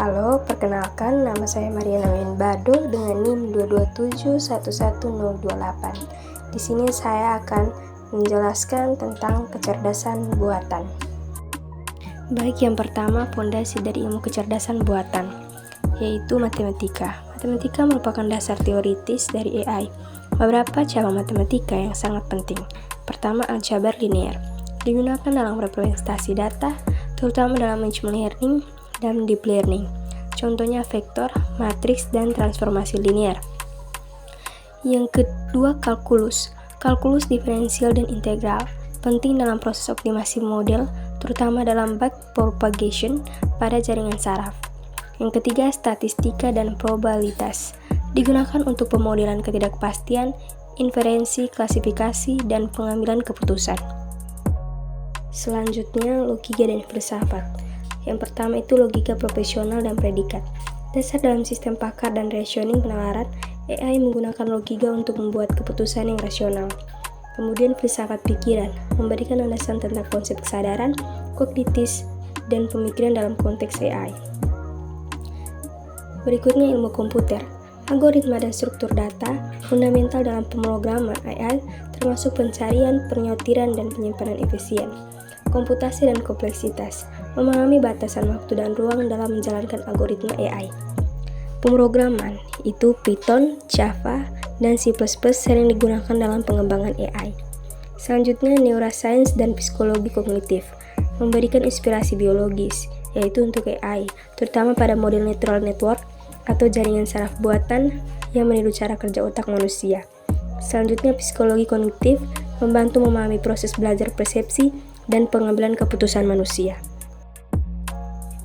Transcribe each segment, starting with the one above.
Halo, perkenalkan nama saya Mariana Bado dengan NIM 227111028. Di sini saya akan menjelaskan tentang kecerdasan buatan. Baik, yang pertama fondasi dari ilmu kecerdasan buatan, yaitu matematika. Matematika merupakan dasar teoritis dari AI. Beberapa cabang matematika yang sangat penting. Pertama, aljabar linear. Digunakan dalam representasi data, terutama dalam machine learning dan deep learning. Contohnya vektor, matriks, dan transformasi linear. Yang kedua, kalkulus. Kalkulus diferensial dan integral penting dalam proses optimasi model, terutama dalam backpropagation pada jaringan saraf. Yang ketiga, statistika dan probabilitas. Digunakan untuk pemodelan ketidakpastian, inferensi, klasifikasi, dan pengambilan keputusan. Selanjutnya, logika dan filsafat. Yang pertama itu logika profesional dan predikat. Dasar dalam sistem pakar dan reasoning penalaran, AI menggunakan logika untuk membuat keputusan yang rasional. Kemudian filsafat pikiran, memberikan landasan tentang konsep kesadaran, kognitif, dan pemikiran dalam konteks AI. Berikutnya ilmu komputer, algoritma dan struktur data, fundamental dalam pemrograman AI, termasuk pencarian, penyortiran, dan penyimpanan efisien. Komputasi dan kompleksitas, memahami batasan waktu dan ruang dalam menjalankan algoritma AI. Pemrograman, itu Python, Java, dan C++ sering digunakan dalam pengembangan AI. Selanjutnya, neuroscience dan psikologi kognitif, memberikan inspirasi biologis, yaitu untuk AI, terutama pada model neural network atau jaringan saraf buatan yang meniru cara kerja otak manusia. Selanjutnya, psikologi kognitif, membantu memahami proses belajar persepsi dan pengambilan keputusan manusia.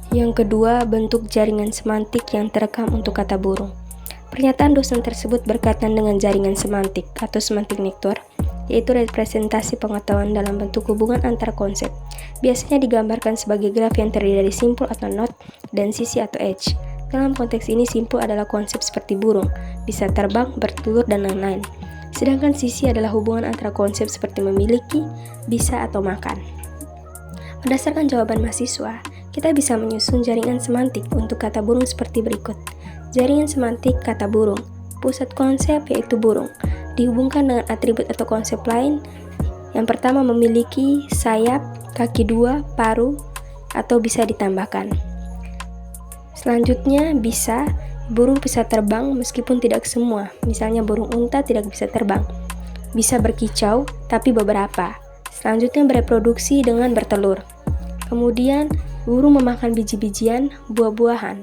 Yang kedua, bentuk jaringan semantik yang terekam untuk kata burung. Pernyataan dosen tersebut berkaitan dengan jaringan semantik atau semantic network, yaitu representasi pengetahuan dalam bentuk hubungan antar konsep. Biasanya digambarkan sebagai graf yang terdiri dari simpul atau node dan sisi atau edge. Dalam konteks ini, simpul adalah konsep seperti burung, bisa terbang, bertelur, dan lain-lain. Sedangkan sisi adalah hubungan antara konsep seperti memiliki, bisa, atau makan. Berdasarkan jawaban mahasiswa, kita bisa menyusun jaringan semantik untuk kata burung seperti berikut. Jaringan semantik kata burung, pusat konsep yaitu burung, dihubungkan dengan atribut atau konsep lain. Yang pertama memiliki sayap, kaki dua, paruh, atau bisa ditambahkan. Selanjutnya bisa, burung bisa terbang meskipun tidak semua, misalnya burung unta tidak bisa terbang. Bisa berkicau, tapi beberapa. Selanjutnya bereproduksi dengan bertelur. Kemudian, burung memakan biji-bijian, buah-buahan.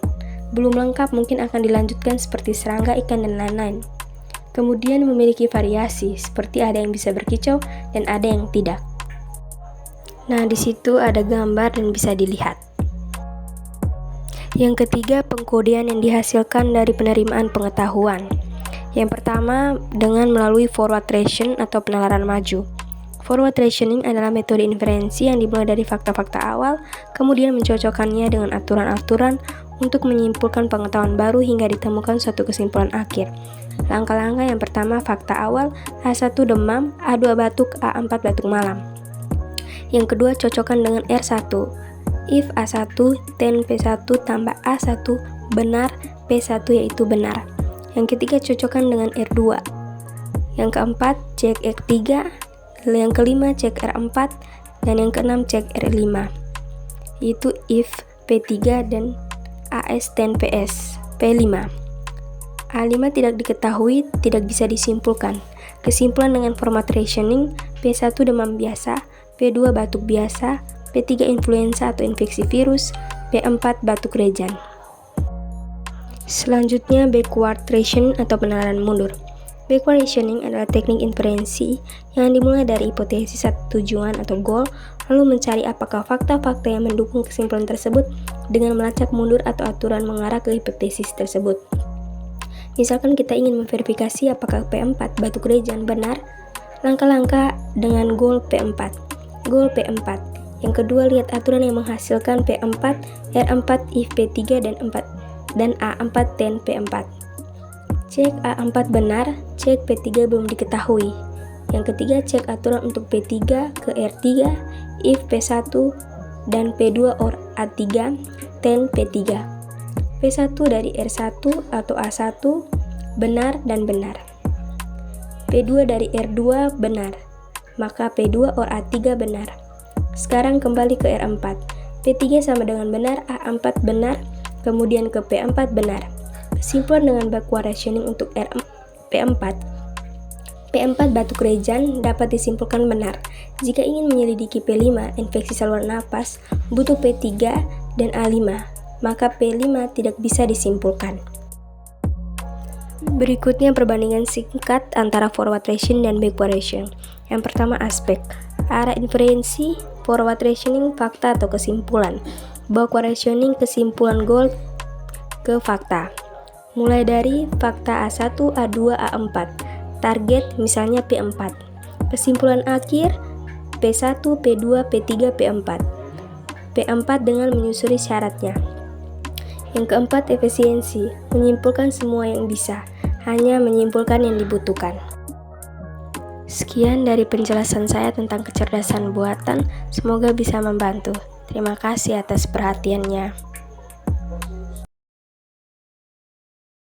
Belum lengkap mungkin akan dilanjutkan seperti serangga, ikan, dan lain-lain. Kemudian memiliki variasi, seperti ada yang bisa berkicau dan ada yang tidak. Nah, di situ ada gambar dan bisa dilihat. Yang ketiga, pengkodean yang dihasilkan dari penerimaan pengetahuan. Yang pertama, dengan melalui forward ration atau penalaran maju. Forward rationing adalah metode inferensi yang dimulai dari fakta-fakta awal, kemudian mencocokkannya dengan aturan-aturan untuk menyimpulkan pengetahuan baru hingga ditemukan suatu kesimpulan akhir. Langkah-langkah yang pertama, fakta awal, A1 demam, A2 batuk, A4 batuk malam. Yang kedua, cocokkan dengan R1. If A1 then P1 tambah A1 benar, P1 yaitu benar. Yang ketiga, cocokkan dengan R2. Yang keempat, cek R3. Yang kelima, cek R4. Dan yang keenam, cek R5. Yaitu if P3 dan AS dan PS P5. A5 tidak diketahui, tidak bisa disimpulkan. Kesimpulan dengan format rationing, P1 demam biasa, P2 batuk biasa, P3 influenza atau infeksi virus, P4 batuk rejan. Selanjutnya, backward ration atau penalaran mundur. Backward rationing adalah teknik inferensi yang dimulai dari hipotesis atau tujuan atau goal, lalu mencari apakah fakta-fakta yang mendukung kesimpulan tersebut dengan melacak mundur atau aturan mengarah ke hipotesis tersebut. Misalkan kita ingin memverifikasi apakah P4 batuk rejan benar, langkah-langkah dengan goal P4. Goal P4. Yang kedua, lihat aturan yang menghasilkan P4, R4 if P3 dan A4 dan P4. Cek A4 benar, cek P3 belum diketahui. Yang ketiga, cek aturan untuk P3 ke R3, if P1 dan P2 or A3, then P3. P1 dari R1 atau A1 benar dan benar. P2 dari R2 benar, maka P2 or A3 benar. Sekarang kembali ke R4. P3 sama dengan benar, A4 benar, kemudian ke P4 benar. Kesimpulan dengan backward rationing untuk P4 batu kerejan dapat disimpulkan benar. Jika ingin menyelidiki P5, infeksi saluran napas, butuh P3 dan A5, maka P5 tidak bisa disimpulkan. Berikutnya perbandingan singkat antara forward rationing dan backward rationing. Yang pertama aspek, arah inferensi, forward rationing fakta atau kesimpulan, backward rationing kesimpulan goal ke fakta. Mulai dari fakta A1, A2, A4, target misalnya P4, kesimpulan akhir P1, P2, P3, P4. P4 dengan menyusuri syaratnya. Yang keempat, efisiensi, menyimpulkan semua yang bisa, hanya menyimpulkan yang dibutuhkan. Sekian dari penjelasan saya tentang kecerdasan buatan, semoga bisa membantu. Terima kasih atas perhatiannya.